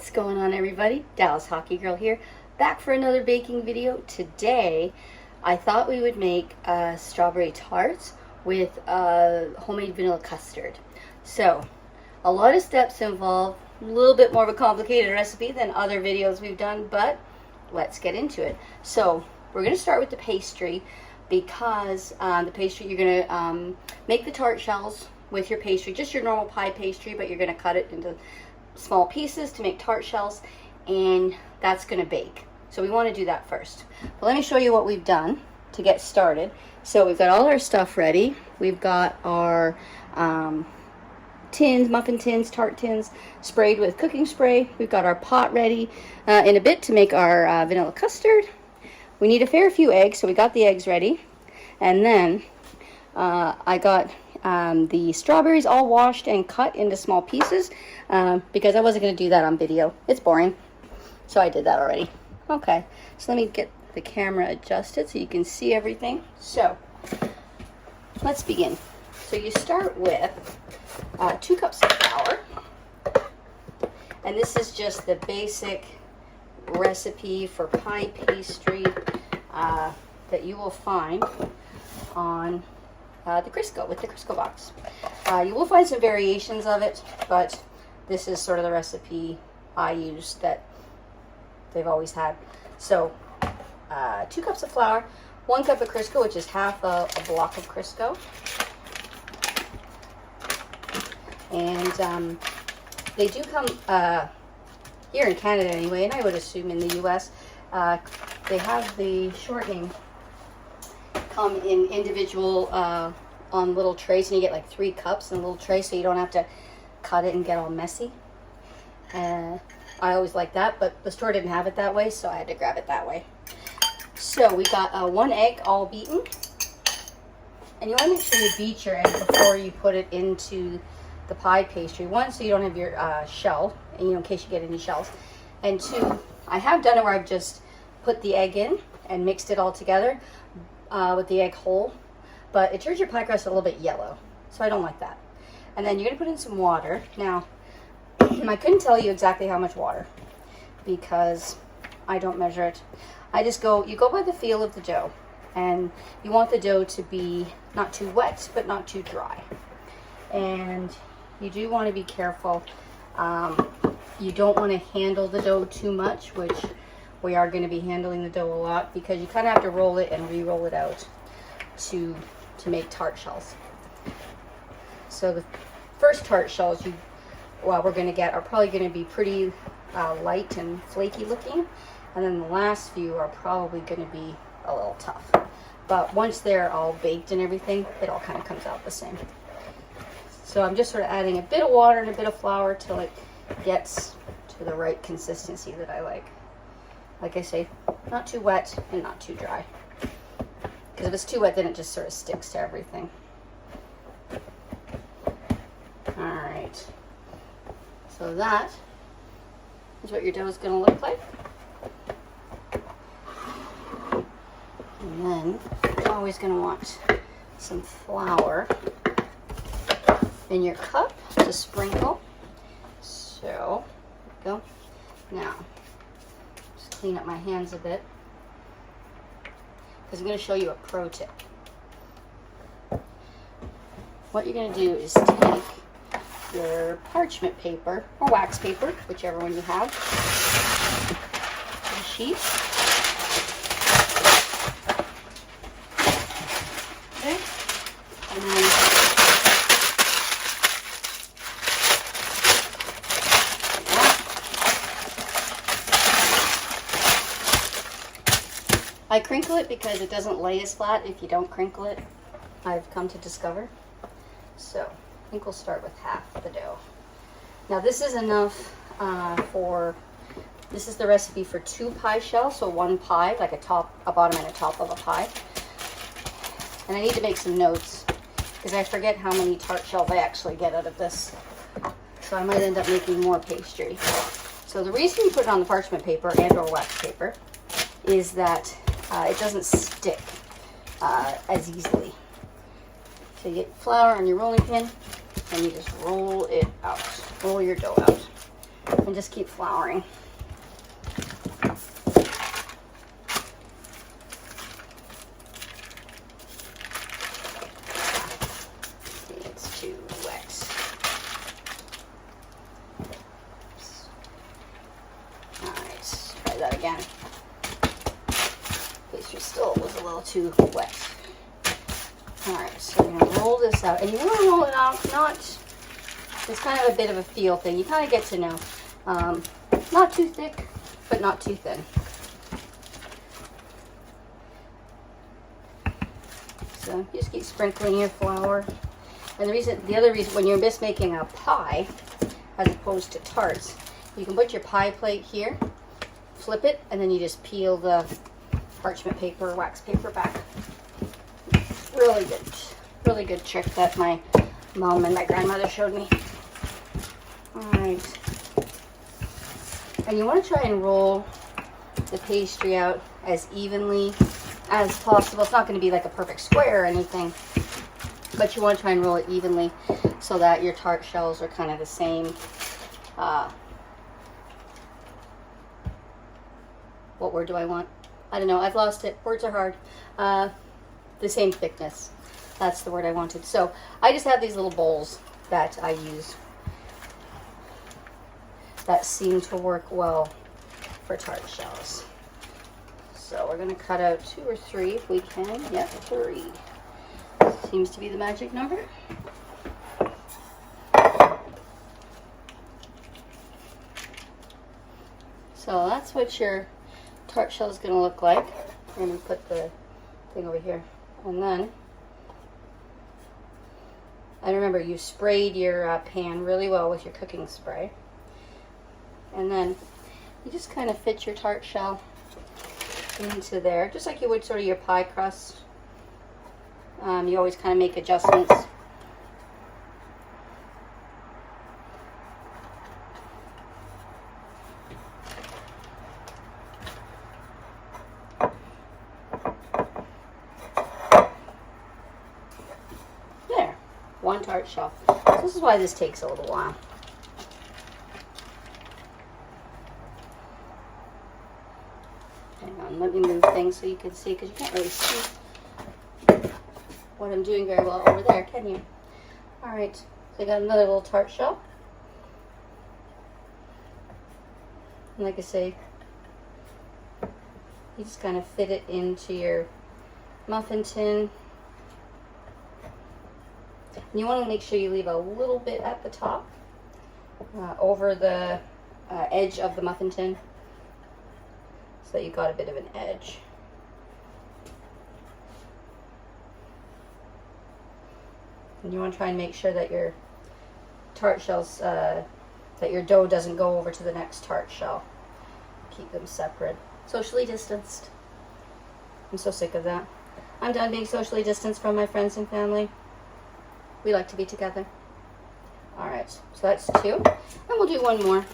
What's going on, everybody? Dallas Hockey Girl here, back for another baking video. Today I thought we would make strawberry tarts with homemade vanilla custard. So a lot of steps involved, a little bit more of a complicated recipe than other videos we've done, but let's get into it. So we're going to start with the pastry, because the pastry, you're going to make the tart shells with your pastry, just your normal pie pastry, but you're going to cut it into small pieces to make tart shells, and that's going to bake. So we want to do that first. But let me show you what we've done to get started. So we've got all our stuff ready. We've got our tins, muffin tins, tart tins, sprayed with cooking spray. We've got our pot ready in a bit to make our vanilla custard. We need a fair few eggs, so we got the eggs ready. And then I got the strawberries all washed and cut into small pieces because I wasn't going to do that on video. It's boring. So I did that already. Okay, so let me get the camera adjusted so you can see everything. So let's begin. So you start with 2 cups of flour. And this is just the basic recipe for pie pastry that you will find on the Crisco, with the Crisco box. You will find some variations of it, but this is sort of the recipe I use that they've always had. So 2 cups of flour, 1 cup of Crisco, which is half a block of Crisco. And they do come, here in Canada anyway, and I would assume in the US, they have the shortening come in individual on little trays, and you get like 3 cups in a little tray, so you don't have to cut it and get all messy. I always like that, but the store didn't have it that way, so I had to grab it that way. So we got 1 egg all beaten, and you want to make sure you beat your egg before you put it into the pie pastry. 1, so you don't have your shell, and in case you get any shells, and 2, I have done it where I've just put the egg in and mixed it all together with the egg whole, but it turns your pie crust a little bit yellow, so I don't like that. And then you're going to put in some water. Now, I couldn't tell you exactly how much water because I don't measure it. I just you go by the feel of the dough, and you want the dough to be not too wet but not too dry. And you do want to be careful. You don't want to handle the dough too much, which we are going to be handling the dough a lot, because you kind of have to roll it and re-roll it out to make tart shells. So the first tart shells we're going to get are probably going to be pretty light and flaky looking, and then the last few are probably going to be a little tough. But once they're all baked and everything, it all kind of comes out the same. So I'm just sort of adding a bit of water and a bit of flour till it gets to the right consistency that I like. Like I say, not too wet and not too dry. Because if it's too wet, then it just sort of sticks to everything. Alright. So that is what your dough is going to look like. And then you're always going to want some flour in your cup to sprinkle. So, there we go. Now, just clean up my hands a bit, because I'm going to show you a pro tip. What you're going to do is take your parchment paper, or wax paper, whichever one you have, a sheet. Okay. And then I crinkle it because it doesn't lay as flat if you don't crinkle it, I've come to discover. So I think we'll start with half the dough. Now this is enough this is the recipe for 2 pie shells, so 1 pie, like a bottom and a top of a pie. And I need to make some notes because I forget how many tart shells I actually get out of this. So I might end up making more pastry. So the reason you put it on the parchment paper and or wax paper is that it doesn't stick as easily. So you get flour on your rolling pin and you just roll it out. Roll your dough out. and just keep flouring. It's too wet. Oops. All right, try that again. Pastry still was a little too wet. Alright, so we're going to roll this out. And you want to roll it out, it's kind of a bit of a feel thing. You kind of get to know. Not too thick, but not too thin. So you just keep sprinkling your flour. And the other reason, when you're just making a pie, as opposed to tarts, you can put your pie plate here, flip it, and then you just peel the parchment paper or wax paper back. Really good trick that my mom and my grandmother showed me. Alright. And you want to try and roll the pastry out as evenly as possible. It's not going to be like a perfect square or anything, but you want to try and roll it evenly so that your tart shells are kind of the same. What word do I want? I don't know. I've lost it. Words are hard. The same thickness. That's the word I wanted. So I just have these little bowls that I use that seem to work well for tart shells. So we're going to cut out 2 or 3 if we can. Yep, 3. Seems to be the magic number. So that's what your tart shell is going to look like. Let me put the thing over here. And then, and remember, you sprayed your pan really well with your cooking spray. And then you just kind of fit your tart shell into there, just like you would sort of your pie crust. You always kind of make adjustments. There, 1 tart shell. So this is why this takes a little while. Hang on, let me move things so you can see, because you can't really see what I'm doing very well over there, can you? Alright, so I got another little tart shell. And like I say, you just kind of fit it into your muffin tin. And you want to make sure you leave a little bit at the top, over the edge of the muffin tin, so that you've got a bit of an edge. And you want to try and make sure that your tart shells, that your dough doesn't go over to the next tart shell. Keep them separate. Socially distanced. I'm so sick of that. I'm done being socially distanced from my friends and family. We like to be together. Alright, so that's 2. And we'll do 1 more.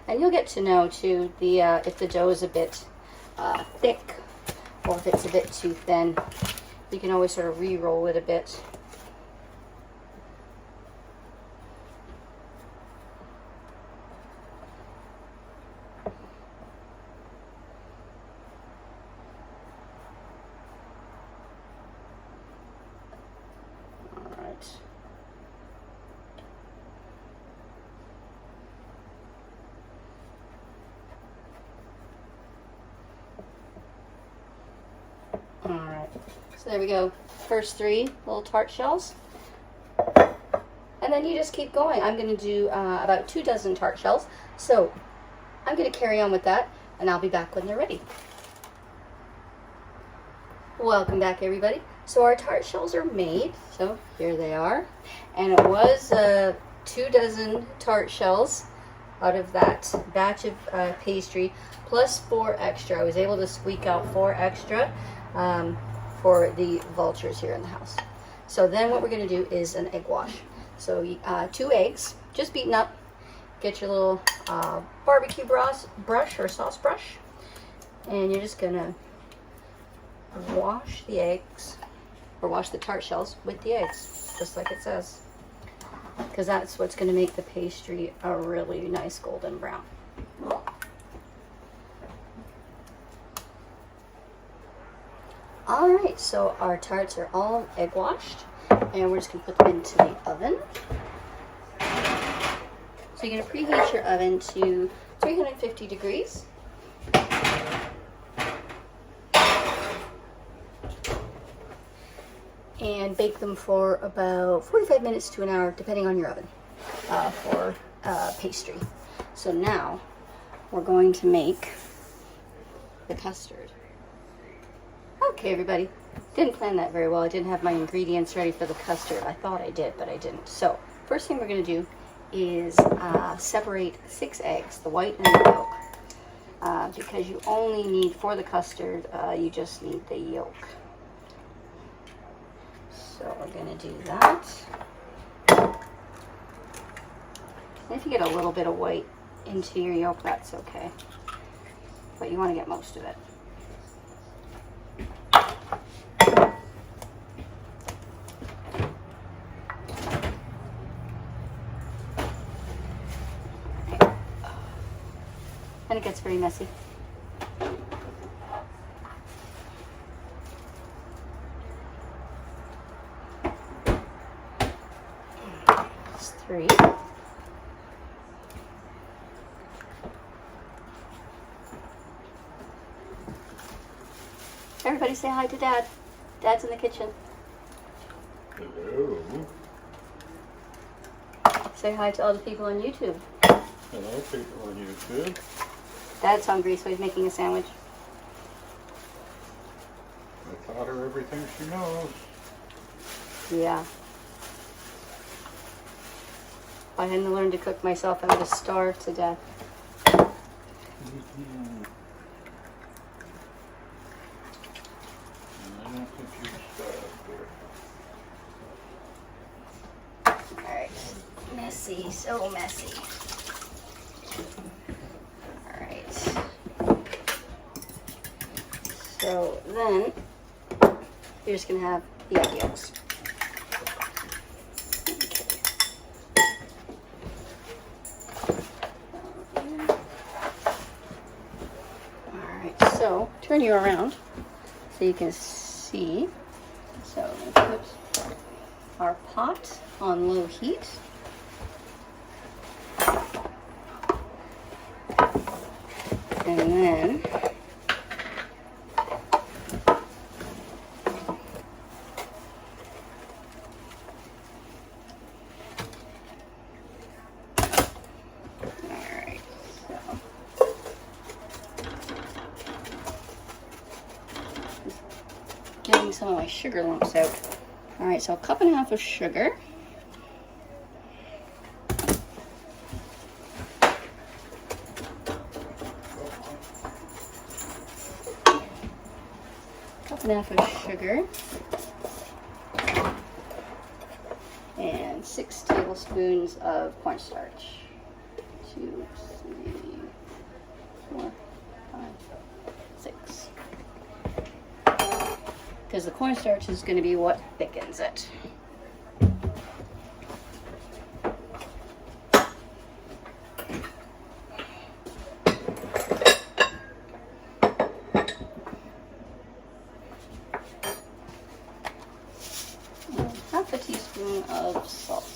And you'll get to know too if the dough is a bit thick, or if it's a bit too thin. You can always sort of re-roll it a bit. Alright, so there we go. First 3 little tart shells. And then you just keep going. I'm going to do about 2 dozen tart shells. So I'm going to carry on with that, and I'll be back when they're ready. Welcome back, everybody. So our tart shells are made. So here they are. And it was 2 dozen tart shells out of that batch of pastry, plus 4 extra. I was able to squeak out 4 extra for the vultures here in the house. So then what we're going to do is an egg wash. So 2 eggs, just beaten up. Get your little barbecue brush or sauce brush, and you're just going to wash the eggs, or wash the tart shells with the eggs. just like it says, because that's what's going to make the pastry a really nice golden brown. Alright, so our tarts are all egg washed, and we're just going to put them into the oven. So you're going to preheat your oven to 350 degrees. And bake them for about 45 minutes to an hour, depending on your oven, for pastry. So now we're going to make the custard. Okay, everybody. Didn't plan that very well. I didn't have my ingredients ready for the custard. I thought I did, but I didn't. So first thing we're going to do is separate 6 eggs, the white and the yolk. Because you only need, for the custard, you just need the yolk. So we're going to do that. And if you get a little bit of white into your yolk, that's okay. But you want to get most of it. And it gets very messy. That's 3. Everybody say hi to Dad. Dad's in the kitchen. Hello. Say hi to all the people on YouTube. Hello, people on YouTube. Dad's hungry, so he's making a sandwich. I taught her everything she knows. Yeah. If I hadn't learned to cook myself, I would have starved to death. I don't think you're starved there. Alright. Messy, so messy. Alright. So then, you're just going to have the egg yolks. Alright, so turn you around so you can see. So I'm going to put our pot on low heat. And then getting some of my sugar lumps out. Alright, so 1.5 cups of sugar. Cup of sugar. And 6 tablespoons of cornstarch. 2, 3, 4, 5, 6. Because the cornstarch is going to be what thickens it. And 1/2 teaspoon of salt.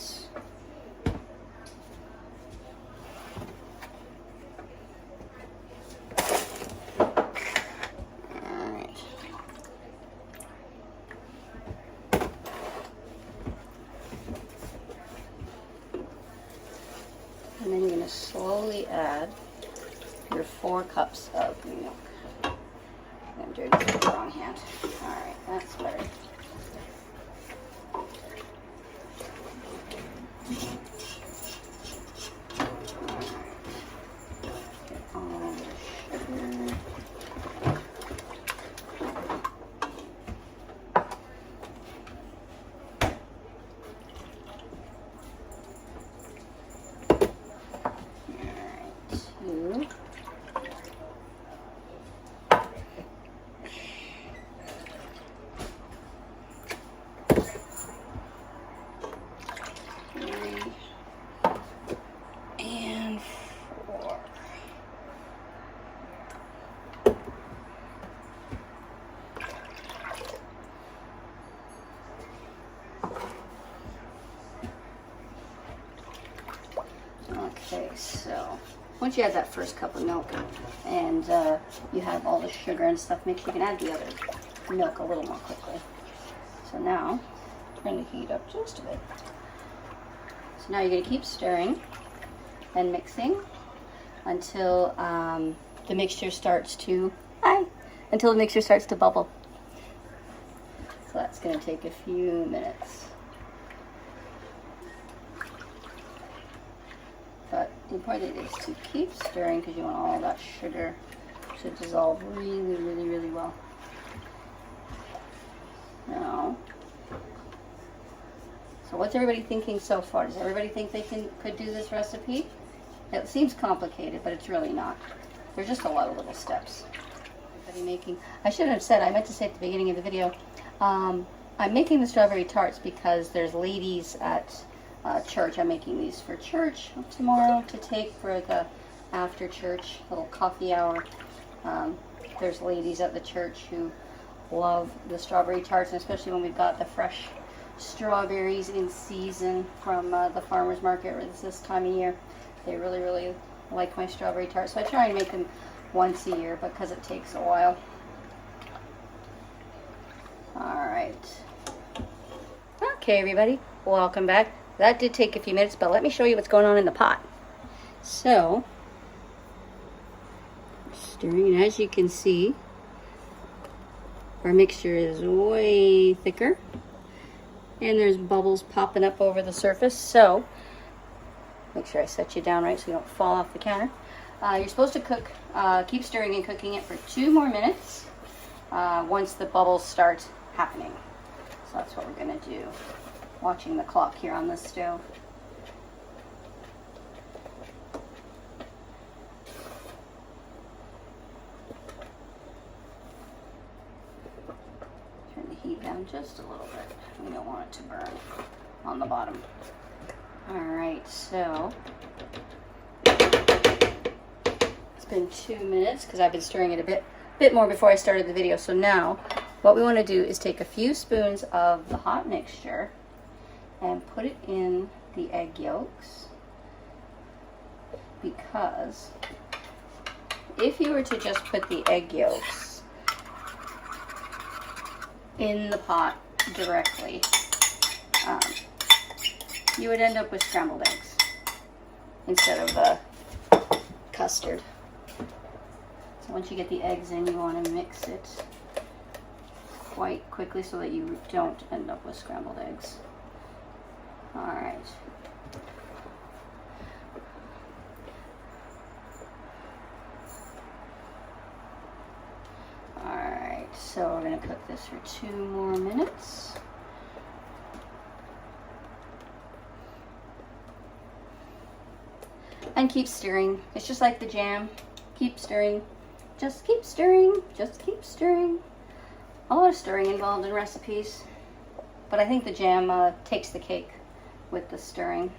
And then you're going to slowly add your 4 cups of milk. I'm doing this with the wrong hand. Alright, that's better. Get all the sugar. Okay, so once you add that first cup of milk and you have all the sugar and stuff, make sure you can add the other milk a little more quickly. So now, turn the heat up just a bit. So now you're going to keep stirring and mixing until the mixture starts to bubble. So that's going to take a few minutes. But the important thing is to keep stirring because you want all that sugar to dissolve really, really, really well. Now, so what's everybody thinking so far? Does everybody think they could do this recipe? It seems complicated, but it's really not. There's just a lot of little steps. I should have said, I meant to say at the beginning of the video, I'm making the strawberry tarts because there's ladies at church. I'm making these for church tomorrow to take for the after church little coffee hour. There's ladies at the church who love the strawberry tarts, and especially when we've got the fresh strawberries in season from the farmer's market this time of year. They really, really like my strawberry tarts. So I try and make them once a year because it takes a while. Alright. Okay, everybody. Welcome back. That did take a few minutes, but let me show you what's going on in the pot. So, stirring, and as you can see, our mixture is way thicker, and there's bubbles popping up over the surface. So, make sure I set you down right so you don't fall off the counter. You're supposed to cook, keep stirring and cooking it for 2 more minutes once the bubbles start happening. So that's what we're going to do. Watching the clock here on the stove. Turn the heat down just a little bit. We don't want it to burn on the bottom. Alright, so it's been 2 minutes because I've been stirring it a bit more before I started the video. So now what we want to do is take a few spoons of the hot mixture and put it in the egg yolks, because if you were to just put the egg yolks in the pot directly, you would end up with scrambled eggs instead of custard. So once you get the eggs in, you want to mix it quite quickly so that you don't end up with scrambled eggs. Alright. Alright, so we're going to cook this for 2 more minutes. And keep stirring. It's just like the jam. Keep stirring. Just keep stirring. Just keep stirring. A lot of stirring involved in recipes. But I think the jam takes the cake with the stirring.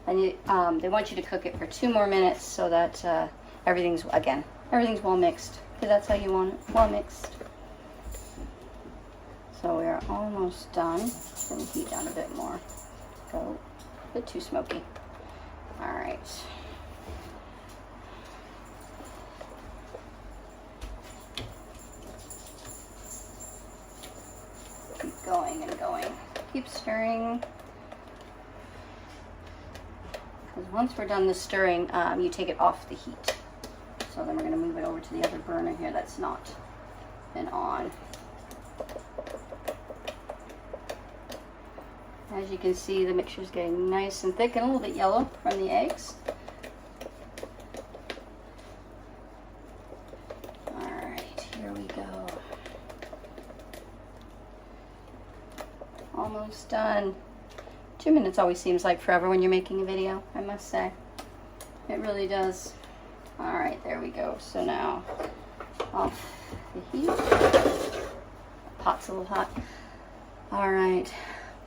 And they want you to cook it for 2 more minutes so that everything's well mixed. Because that's how you want it, well mixed. So we are almost done. Turn the heat down a bit more. Go a bit too smoky. Alright. Keep going and going. Keep stirring. Because once we're done the stirring, you take it off the heat. So then we're going to move it over to the other burner here that's not been on. As you can see, the mixture is getting nice and thick and a little bit yellow from the eggs. Alright, here we go. Almost done. 2 minutes always seems like forever when you're making a video, I must say. It really does. Alright, there we go. So now, off the heat. Pot's a little hot. Alright,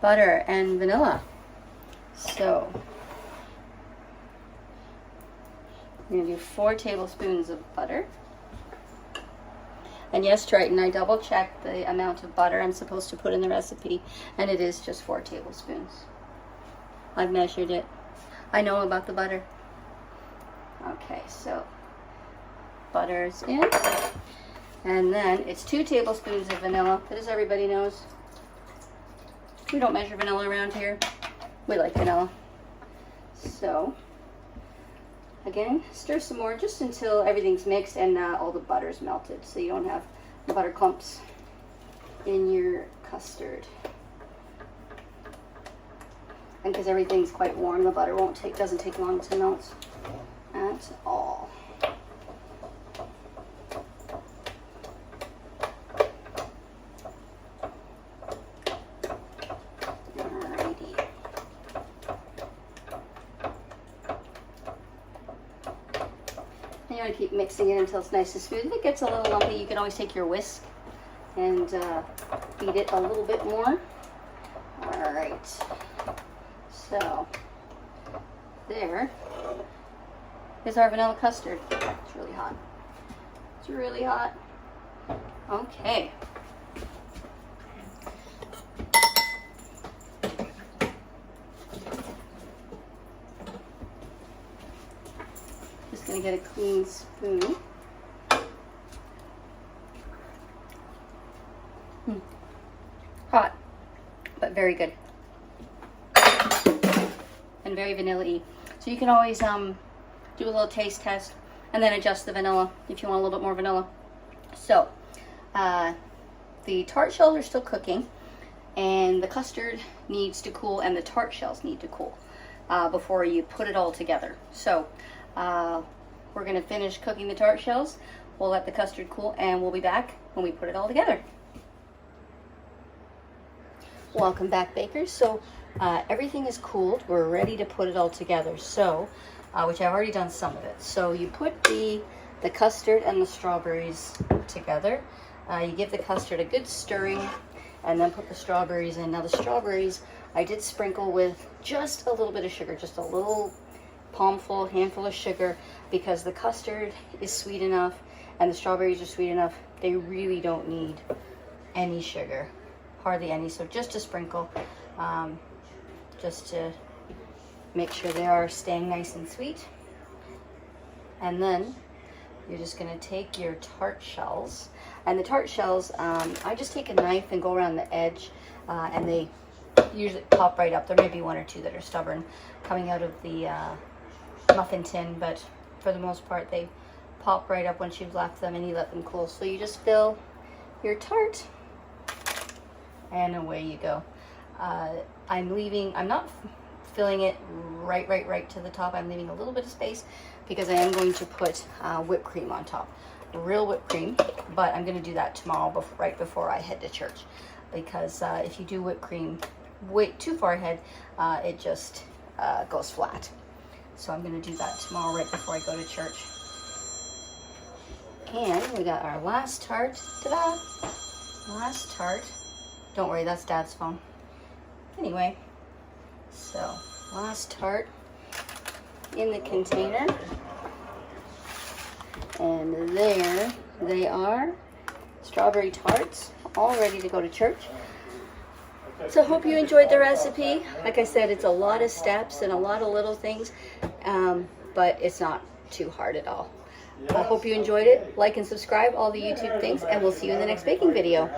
butter and vanilla. So, I'm going to do 4 tablespoons of butter. And yes, Triton, I double checked the amount of butter I'm supposed to put in the recipe, and it is just 4 tablespoons. I've measured it. I know about the butter. Okay, so butter's in. And then it's 2 tablespoons of vanilla, but as everybody knows, we don't measure vanilla around here. We like vanilla. So, again, stir some more just until everything's mixed and all the butter's melted, so you don't have butter clumps in your custard. And because everything's quite warm, the butter doesn't take long to melt at all. Alrighty. And you want to keep mixing it until it's nice and smooth. If it gets a little lumpy, you can always take your whisk and beat it a little bit more. Alright. So, there is our vanilla custard. It's really hot. It's really hot. Okay. Just gonna get a clean spoon. Hot, but very good. And very vanilla-y. So you can always do a little taste test and then adjust the vanilla if you want a little bit more vanilla. So the tart shells are still cooking, and the custard needs to cool and the tart shells need to cool before you put it all together. So we're going to finish cooking the tart shells. We'll let the custard cool and we'll be back when we put it all together. Welcome back, bakers. So everything is cooled. We're ready to put it all together. So, which I've already done some of it. So you put the custard and the strawberries together. You give the custard a good stirring and then put the strawberries in. Now the strawberries I did sprinkle with just a little bit of sugar, just a little handful of sugar, because the custard is sweet enough and the strawberries are sweet enough. They really don't need any sugar. Hardly any, so just a sprinkle, just to make sure they are staying nice and sweet. And then you're just going to take your tart shells, and the tart shells, I just take a knife and go around the edge, and they usually pop right up. There may be one or two that are stubborn coming out of the muffin tin, but for the most part they pop right up once you've left them and you let them cool. So you just fill your tart, and away you go. I'm not filling it right to the top. I'm leaving a little bit of space because I am going to put whipped cream on top. Real whipped cream, but I'm going to do that tomorrow right before I head to church, because if you do whipped cream way too far ahead, it just goes flat. So I'm going to do that tomorrow right before I go to church. And we got our last tart. Ta-da! Last tart. Don't worry, that's Dad's phone. Anyway, so last tart in the container. And there they are, strawberry tarts, all ready to go to church. So hope you enjoyed the recipe. Like I said, it's a lot of steps and a lot of little things, but it's not too hard at all. I hope you enjoyed it. Like and subscribe, all the YouTube things, and we'll see you in the next baking video.